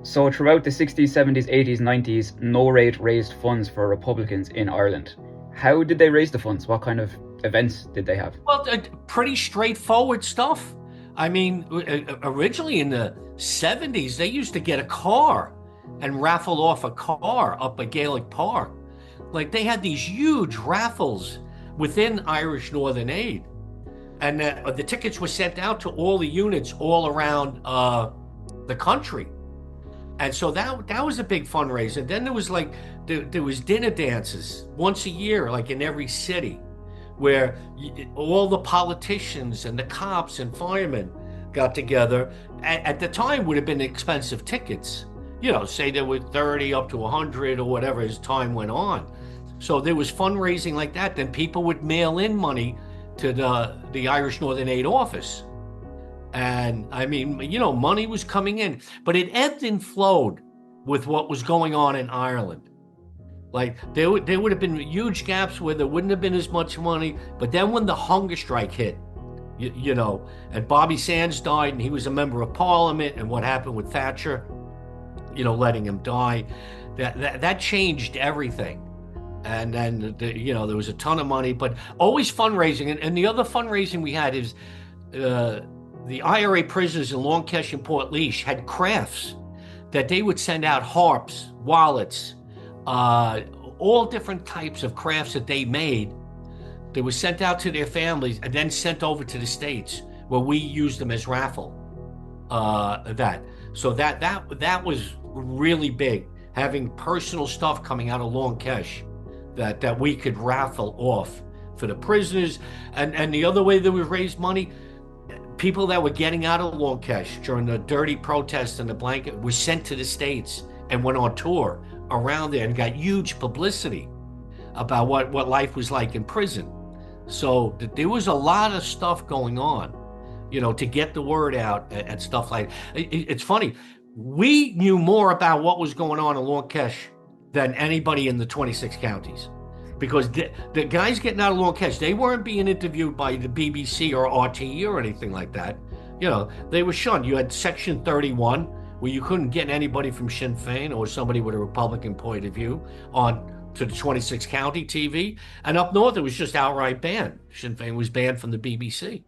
So throughout the 60s, 70s, 80s, 90s, NORAID raised funds for Republicans in Ireland. How did they raise the funds? What kind of events did they have? Well, pretty straightforward stuff. I mean, originally in the 70s, they used to get a car and raffle off a car up at Gaelic Park. Like they had these huge raffles within Irish Northern Aid. And the tickets were sent out to all the units all around the country. And so that was a big fundraiser. Then there was like there was dinner dances once a year, like in every city, where all the politicians and the cops and firemen got together. At the time, would have been expensive tickets. You know, say there were 30 up to 100 or whatever as time went on. So there was fundraising like that. Then people would mail in money to the Irish Northern Aid office. And I mean, you know, money was coming in, but it ebbed and flowed with what was going on in Ireland. Like there would have been huge gaps where there wouldn't have been as much money. But then when the hunger strike hit, you know, and Bobby Sands died and he was a member of parliament, and what happened with Thatcher, you know, letting him die, that changed everything. And then, you know, there was a ton of money, but always fundraising. And the other fundraising we had is the IRA prisoners in Long Kesh and Port had crafts that they would send out harps, wallets, all different types of crafts that they made. They were sent out to their families and then sent over to the States where we used them as raffle. So that was really big, having personal stuff coming out of Long Kesh that we could raffle off for the prisoners. And the other way that we raised money, people that were getting out of Long Kesh during the dirty protests and the blanket were sent to the States and went on tour around there and got huge publicity about what life was like in prison. So there was a lot of stuff going on, you know, to get the word out and stuff like that. It's funny. We knew more about what was going on in Long Kesh than anybody in the 26 counties. Because the guys getting out of Long Kesh, they weren't being interviewed by the BBC or RTE or anything like that. You know, they were shunned. You had Section 31, where you couldn't get anybody from Sinn Féin or somebody with a Republican point of view on to the 26 county TV. And up north, it was just outright banned. Sinn Féin was banned from the BBC.